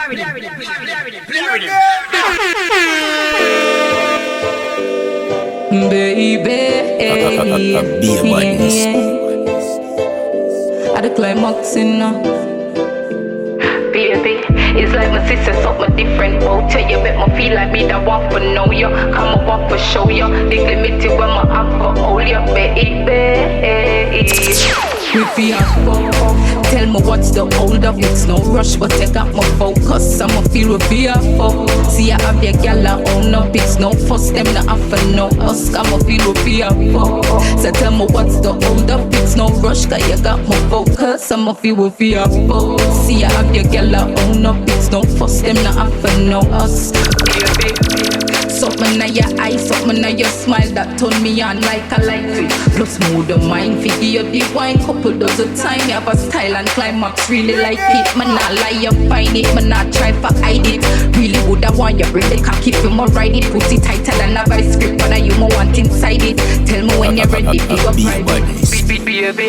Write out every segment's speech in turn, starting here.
At the climax in baby, it's like my sister, something different. Oh, tell you, make me feel like me that want to know you. Come up, want to show you. They limited when my alcohol, you baby. we feel tell me what's the hold up. It's no rush, but I got my focus. I'ma feel with fearful. See I have your gal I own up. It's no fuss, them not offer no us. I'ma feel with fearful. So tell me what's the hold up. It's no rush, cause you got my focus. I'ma feel with fearful. See I have your gal I own up. It's no fuss, them not offer no us. Something in your eyes, something in your smile that turn me on like a light switch. Plus mood of mine, figure you divine. Couple dozen time, you have a style and climax, really like it. Man not lie, you find it, man not try for hide it. Really would I want you bring the cocky, you more ride it. Put it tighter than a vice grip, but you more want inside it. Tell me when you're ready, you go private.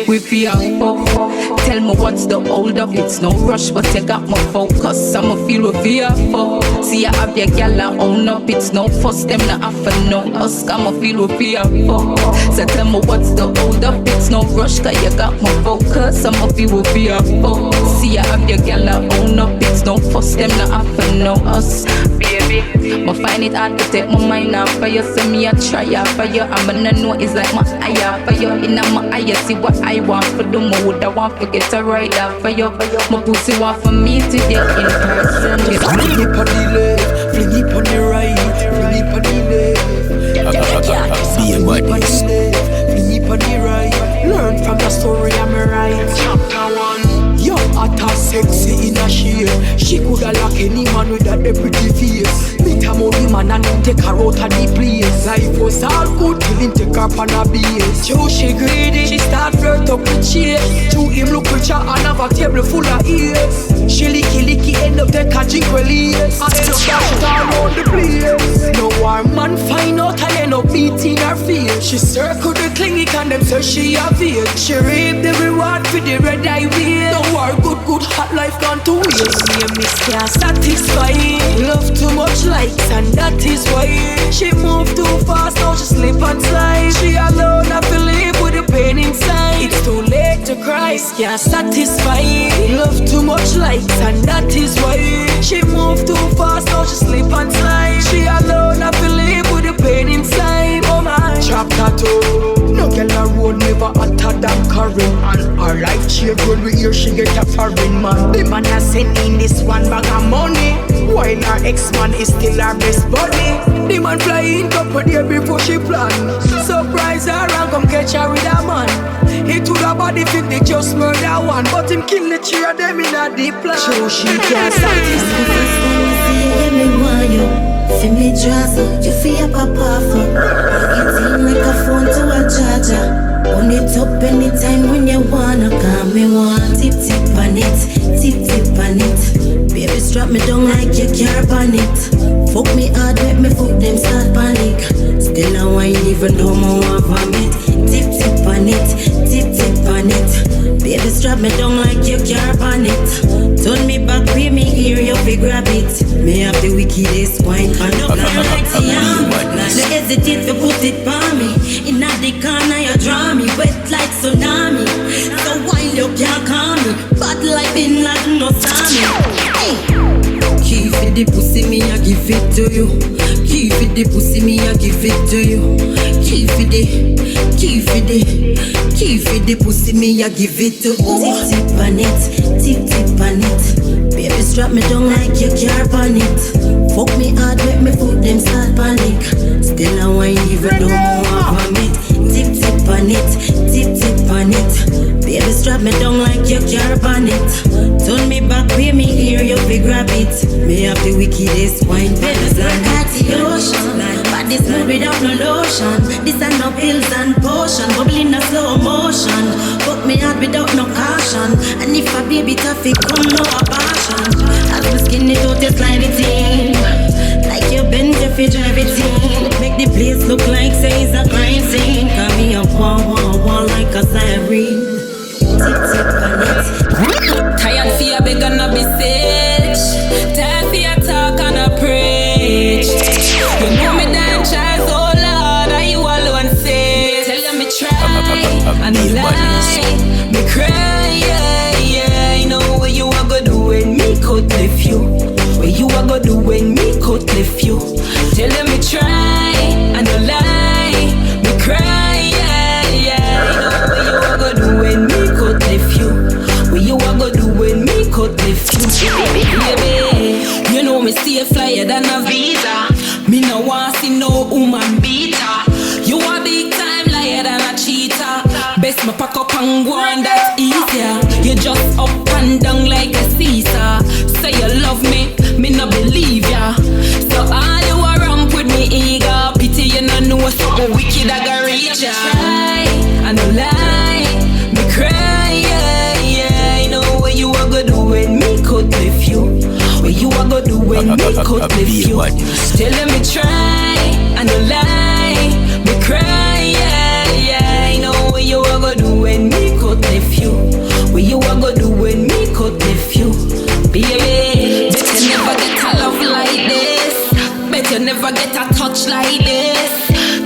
We feel tell me what's the hold up. It's no rush, but you got my focus. I'ma feel with fearful. See I have your gal I own up. It's no fuss, them not offer no us. I'ma feel with fearful. So tell me what's the hold up. It's no rush, cause you got my focus. I'ma feel with fearful. See I have your gal I own up. It's no fuss, them not offer no us. Baby, I find it hard to take my mind off for you. So me I try out for you. I'm gonna know it's like my eye out for you. In my eye, see what I want for the mood. I want to get a ride out for you. My pussy want for me to get in person. Fling it on the left, fling it on the right, fling it on the left. Fling it on the right. Learn from the story I'm right. Chapter 1. Young, hot and sexy in a shade. She coulda lock any man with that pretty face. Meet a money man and him take her out of the place. Life was all good till him take her on a base. So she greedy, she start flirt up with chase. To him look richer and have a table full of ears. She licky end up take a drink release. And end up dash all around the place. No our man find out and end up beating her face. She circle the clinic and them say she a veil. She reap the reward for the red eye wheel. No our good hot life gone to waste. Me and miss can't satisfy. Love too much likes and that is why she move too fast, now she slip and slide. She alone have to live with the pain inside. It's too late to cry, can't satisfy. Love too much likes and that is why she move too fast, now she slip and slide. She alone have to live with the pain inside. Oh my. Chapter 2. No girl a road never hotter than Karen. And her life change when we hear she get a foreign man. The man has sent in this one bag of money, while her ex-man is still her best buddy. The man flying couple days before she plan. Surprise her and come catch her with a man. He to the body fix they just murder one, but him kill the three of them in a deep plan. So she can't satisfy. First time you see me want you. Feel me dress up, you feel papa for. Plug it in like a phone to a charger. On it up anytime when you wanna come. Me want tip on it, tip on it. Baby strap me down like you care on it. Fuck me hard, make me fuck them start panic. Still I wine even though I want vomit. Tip on it, tip on it. Baby strap me down like you care on it. Turn me back, pay me here, you fi grab it. Me have the wickedest wine. I know I like the young. No hesitate to put it on me. In the corner you draw me, wet like tsunami. So while you can't call me, bad like Bin Laden no Sammy. Key for the pussy, me I give it to you. Key for the pussy, me I give it to you. Key for the pussy, me I give it to you. Tip on it, baby strap me down like you care on it. Fuck me hard, make me foot them start panic. Still I wine even though I want vomit. Tip on it, baby strap me down like you care on it. Turn me back, pay me here, you fi grab it. Me have the wickedest wine, baby like at the ocean. But this mood without no lotion. This are no pills and potion, bubbling in slow motion. Fuck me hard without no caution. And if a baby toughy come, no abortion. As we skin it out, you slide it in. Like you bend your feet, drive it in. Make the place look like say it's a crime scene. Call me up one like a siren. Tip on it. Tired fear, beg gonna be sick. Baby, you know me stay flyer than a visa. Me no want see no woman beater. You a big time liar than a cheater. Best me pack up and go on, that's easier. You just up and down like a Caesar. Say you love me no believe ya. So all you a ramp with me eager. Pity you no know something wicked I got reach ya. I no lie, me cry, yeah. I know what you a go do when me could lift you. What you a go do when me could lift you. Still let me try, I no lie, me cry, yeah. I know what you a go do when me could lift you. What you a go do when me could lift you. Baby, bet you never get a love like this. Bet you never get a touch like this.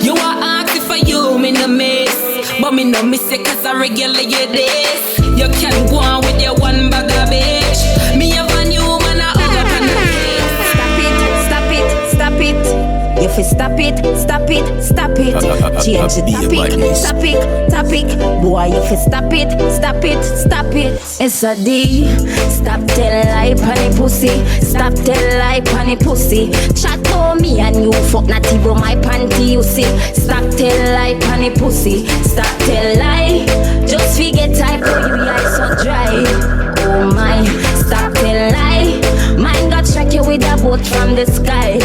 You are asking for you, me no miss. But me no miss it cause I regular you this. You can go on with your one bag of bitch. Me have a new man a hug up and Stop it. You fi stop it. Change the topic. Boy, you fi stop it. It's a D. Stop tell lie panny pussy. Stop tell lie panny pussy. Chat to me and you fuck not even my panty you see. Stop tell lie panny pussy. Stop tell lie. Just forget type for you eyes so dry. Oh my. Stop tell lie. Mine got track you with a boat from the sky.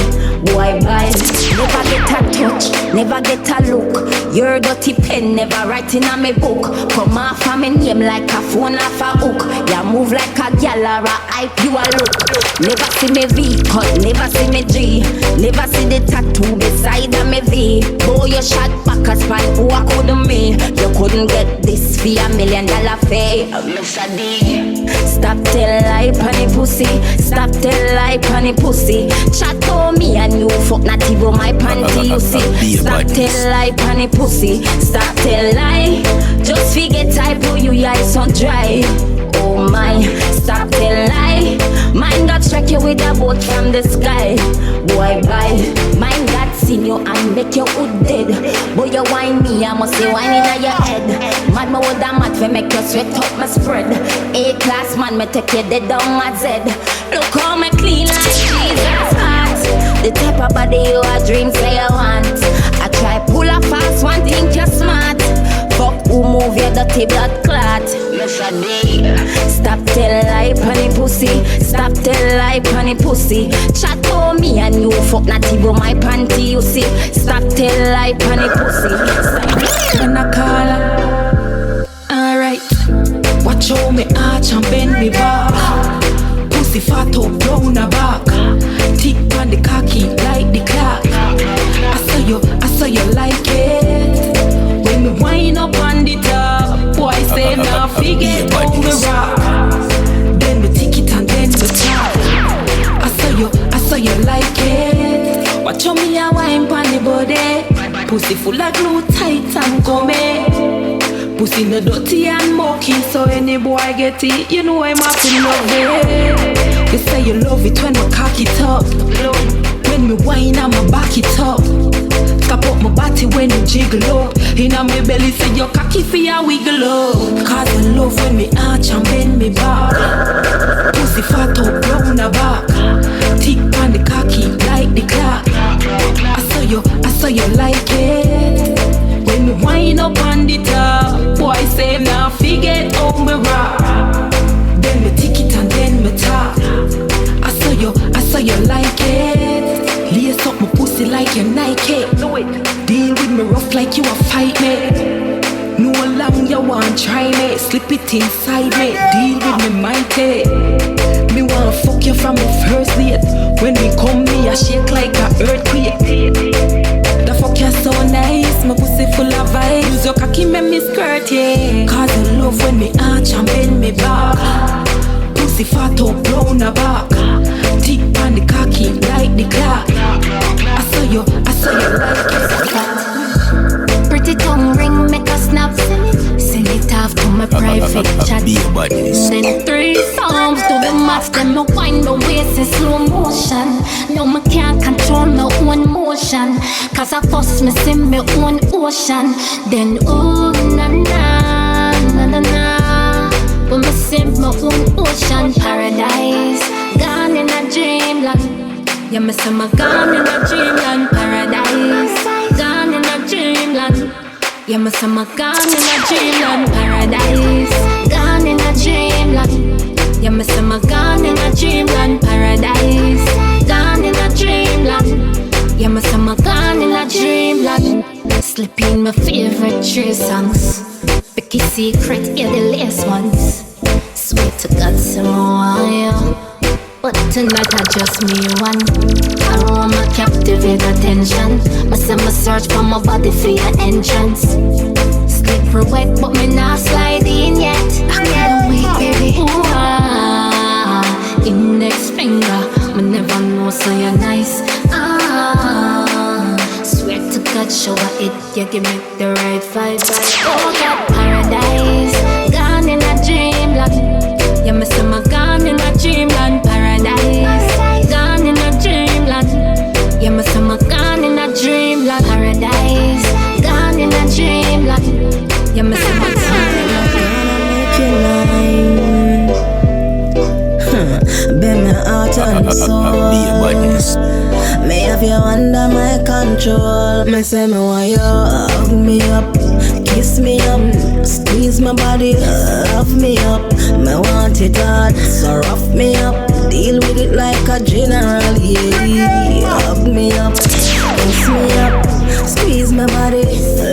Boy, bye. Never get a touch, never get a look. Your dirty pen never writing on me book. Come off of me name like a phone off a hook. You move like a gal or a hype you a look. Never see me V cut, never see me G. Never see the tattoo beside of me V. Boy, you shot back a span, who I couldn't me. You couldn't get this for $1 million fee. Mr. D. Stop tell lie panny pussy. Stop tell lie panny pussy. Chat to me and you fuck not even my panty you see. Stop tell lie panny pussy. Stop tell lie. Just forget type of you eyes so dry. Oh my. Stop tell lie. Mine got struck you with a boat from the sky. Boy bye. Mine got seen you and make you hood dead. Boy you whine me I must say whine in your head. Mad me would a mad for make you sweat up my spread. A-class man me take you dead down my Z. Look how me clean like Jesus heart. The type of body you a dream say you want. I try pull a fast one think you're smart. Fuck who move your dirty blood clot. Mr. D. Stop tell lie panny pussy. Stop tell lie panny pussy. Chat to me and you fuck not even my panty you see. Stop tell lie panny pussy. when I call her. Alright, watch how me arch and bend me back. Pussy fat up round her back. Tick on the cocky like the clock. I saw you like it. When me wind up on the top. Boy say now forget how me rock. Then me tick it and then me tap. I saw you like it. Watch how me a wine pon the body. Pussy full of glue tight and gummy. Pussy no dirty and mucky. So any boy get it, you know I'm up in love it. You say you love it when I cock it up. When me whine I'ma back it up. Scap up my body when you jiggle up. Inna me belly say your cocky for ya wiggle up. Cause I love when me arch and bend me back. Pussy fat up round her back. Tick on the cocky like the clock. I saw you like it. When me wind up on the top. Boy say now forget how me rock. Then me tick it and then me tap. I saw you like it. Lace up my pussy like your Nike. Deal with me rough like you a fight me. No long you want try me. Slip it inside me. Deal with me mighty. Me want fuck you from the first date. When we come me I shake like a earthquake. The fuck you so nice. My pussy full of vibes. Use your cocky make me skirt yeah. Cause I love when me arch and bend me back. Pussy fat up round her back. Tick on the cocky like the clock. I saw you like it. Pretty tongue ring make a snap. Send it off to my private chat. Then 3 songs to the max. Then me wind the waist in slow motion. No me can't control my own motion. Cause I first me see me own ocean. Then ooh na na na na na. When me sink my own ocean paradise. Gone in a dreamland. Yeah, me say my gone in a dreamland paradise. Gone in a dreamland. Yeah, me say my gone in a dreamland paradise. Gone in a dreamland. Yeah, me say my gone in a dreamland paradise. Gone in a dreamland. Yeah, me say my gone in a dreamland. Slip in my favorite 3 songs. Picky Secret, yeah, the latest ones. Sweet to God, some more, yeah. But tonight I just me one. Aroma captivate attention. Myself search for my body for your entrance. Slippery wet, but me not slide in yet. I can't wait, baby. Ooh, ah, index finger, me never know so you're nice. Ah, swear to God, show it, you give me the right vibe. Oh God, paradise, gone in a dreamland. Yeah, me say my gone in a dreamland paradise. Gone in a dreamland. Yeah, me say my gone in a dreamland paradise. Gone in a dreamland. Yeah, me say my gone in a dreamland. Bend my heart and soul. Me have you under my control. Me say me want you hug me up, kiss me up, squeeze my body, love me up. Me want it hard, so rough me up, deal with it like a general, yeah. Hug me up, kiss me up, squeeze my body,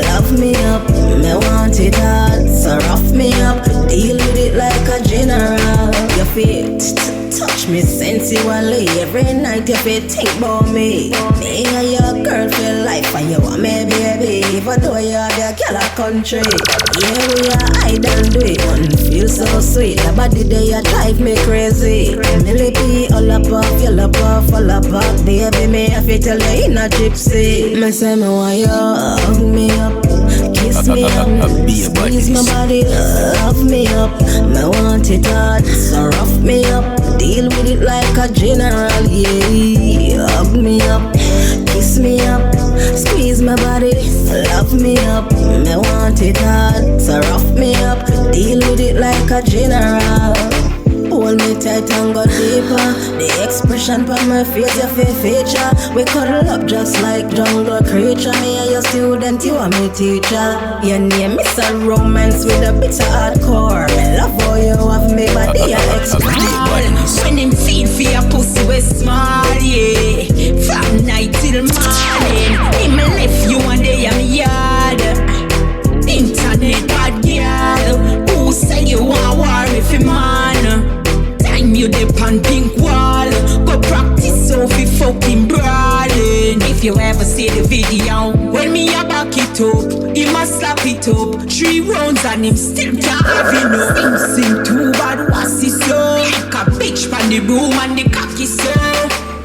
love me up. Me want it hard, so rough me up, deal with it like a general. Your feet touch me sensually. Every night you feel think about me. Me and your girl feel life and you want me, baby. Even though you have your killer country. Yeah, we are hide and do it. One feel so sweet. The body there you drive me crazy. Millipede all up off, you love off, all up off. Baby, me have to tell you in a gypsy. Me say me want you hug me up, kiss me up, squeeze my body, love me up. Me want it hard, so rough me up, deal with it like a general, yeah. Hug me up, kiss me up, squeeze my body, love me up. Me want it hard, so rough me up, deal with it like a general. Hold me tight and go deeper. The expression on my face, your fair feature. We cuddle up just like jungle creature. Me and your student, you are my teacher. Your name is a romance with a bit of hardcore. Me love how you have me body and express. When him feel for your pussy we small, yeah. From night till morning, him left you one day in me yard. Internet bad girl, who say you want war if you man? Time you dip on pink wall, go practice so fi fucking brawling. If you ever see the video, when me a back it up, he must slap it up. 3 rounds and him still can't have enough. Him sing too bad, what's his so? Like a bitch pan the broom and the cocky so.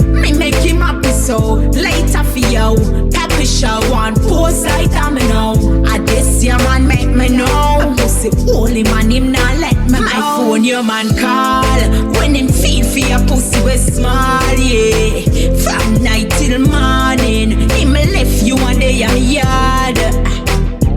Me make him happy so. Later for you, Papi shall want post like I'm now. I this your man make me know. Pussy holy man, him not let me know. My phone your man call when him feel for your pussy we small, yeah. From night till morning, him left you one day in me yard.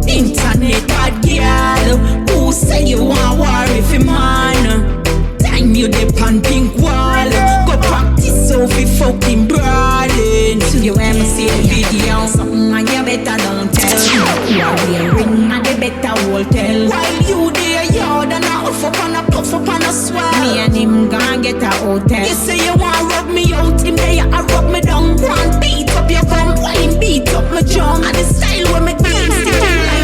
Internet bad girl, who say you want war if you man? Time you dip on pink wall, go practice so fi fucking brawling. If you ever see the video, something and you better don't tell. You are wearing and they better hold tell. While you there yard and a huff up and a puff up and a swell, me and him gon' get a hotel. You say you want rub me out, him there a rub me down. One beat up your bum, while him beat up my junk. And the style when me dance stick like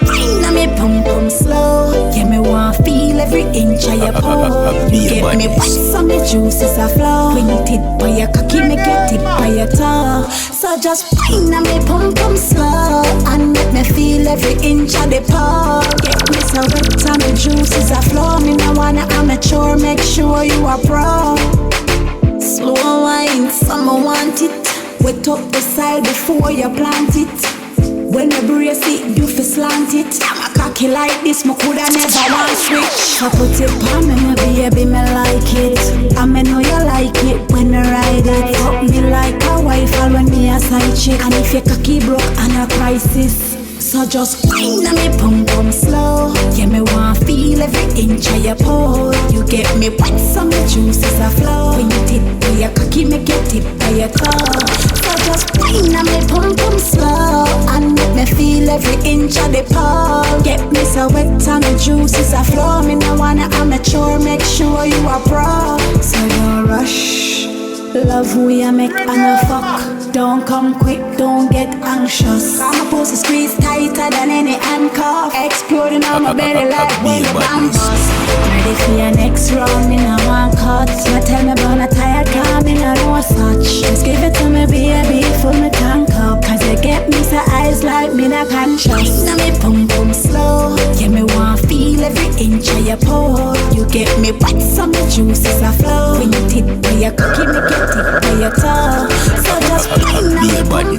Wine on me pum pum slow. Yeah, me want feel every inch of your pore. Get me wet so me juices a flow. When you tip by your cocky, make your tip by your toe. So just wine on me pum pum slow and make me feel every inch of the pore. Get me so wet so me juices a flow. Me no wanna amateur, make sure you are pro. Slow wine, some want it. Wet up the side before you plant it. When you brace it, you fi slant it. I'm a cocky like this, me coulda never want switch. I put it on me, my baby, me like it. I me know you like it when I ride it. Fuck me like a wife, all when me a side chick. And if your cocky broke and a crisis, So just wind on me pum pum slow. Yeah, me want feel every inch of your pole. You get me wet so my juices a flow. When you tip by your cocky, make you tip by your toe. So just wind on me pum pum slow and make me feel every inch of the pole. Get me so wet so my juices a flow. Me no wanna amateur, make sure you are pro. So don't rush. Love we a make and a fuck. Don't come quick, don't get anxious. I'm a pussy squeeze tighter than any handcuff. Exploding on my belly like when the bomb bust. Ready for your next round in a one cut. Now tell me about a tired calm in a no such. Just give it to me baby, full me tank up. Cause you get me so eyes like me not conscious. Now me pum pum slow. Yeah, me want feel every inch of your pole. You get me wet so my juices a flow. When you tip by your cocky, make you tip by your toe. So just wind on me pum